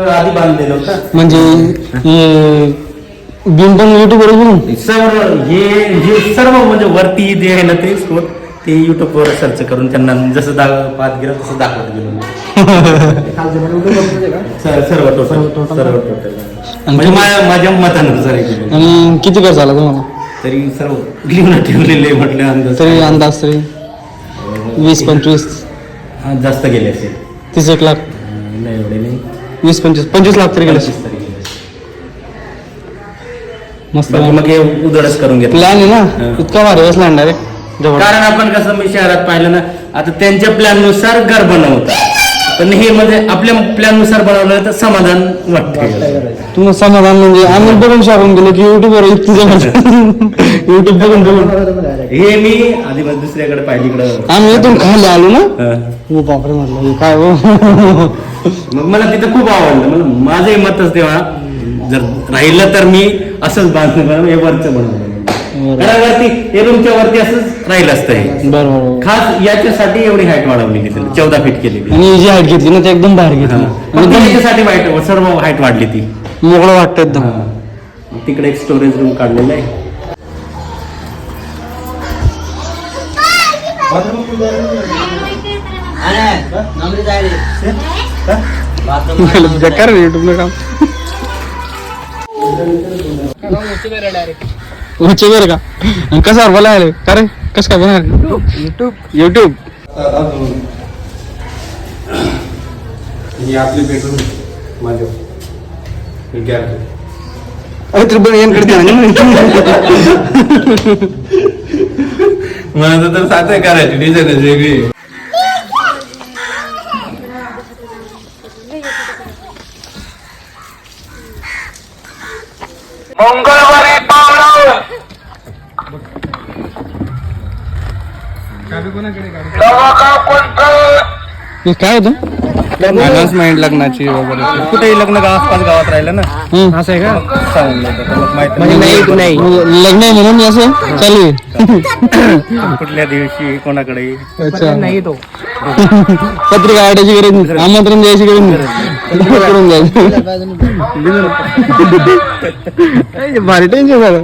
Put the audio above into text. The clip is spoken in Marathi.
आधी बांधलेलं होतं म्हणजे बिन पण युट्यूबवर बघून सर्व हे सर्व म्हणजे वरती जे आहे ना ते स्रोत ते युट्यूबवर सर्च करून त्यांना जसं पाहत गेलं तसं दाखवत गेलो सर्व टोटल म्हणजे माझ्या मतानुसार आणि किती खर्च झाला तुम्हाला तरी सर्व लिहून ठेवलेले म्हटलं अंदाज तरी अंदाज तरी 20-25 जास्त गेले असेल 30 लाख नाही एवढे नाही 20-25 लाख तरी गेले मस्त मग हे उधळच करून घेतलं प्लॅन आहे ना इतका भारी बसला डायरेक्ट कारण आपण कसं मी शहरात पाहिलं ना आता त्यांच्या प्लॅन नुसार घर बनवता पण हे म्हणजे आपल्या प्लॅन नुसार बनवलं तर समाधान वाटतं तुम्हाला समाधान म्हणजे आम्ही बघून शाळून गेलो की युट्यूबवर युट्यूब बघून हे मी आधी दुसऱ्याकडे पाहिजे इकडं आम्ही इथून खाली आलो ना हो बापरे म्हटलं हे काय हो मग मला तिथं खूप आवडलं मला माझंही मतच तेव्हा जर राहिलं तर मी असंच बांधलं हे वरचं बनवलं घरावरती हे रूमच्या वरती असंच राहिलं असतं हे बरोबर खास याच्यासाठी एवढी हाईट वाढवली 14 फीट केलेली आणि जी हाईट घेतली ना ते एकदम बाहेर घेतली याच्यासाठी सर्व हाईट वाढली ती मोकळं वाटतं एकदम तिकडे एक स्टोरेज रूम काढलेलं आहे बेकार युट्यूबला काम उंची बर का आणि कसा बोलायला का रे कसं काय बनवायला युट्यूब ही आपली बेडरूम माझं अरे तर बरं यांकडे मला तर साथ करायची डिझाईन वेगळी मंगळवारी पावलं काय होतं अनाउन्समेंट लग्नाची वगैरे कुठेही लग्न आसपास गावात राहिलं ना असं आहे का माहिती नाही लग्न आहे म्हणून असं चालू आहे कुठल्या दिवशी कोणाकडे अच्छा नाही तो पत्रिका आणायची गरज नाही आमंत्रण द्यायची गरज नाही करून जायचं भारी टेन्शन झालं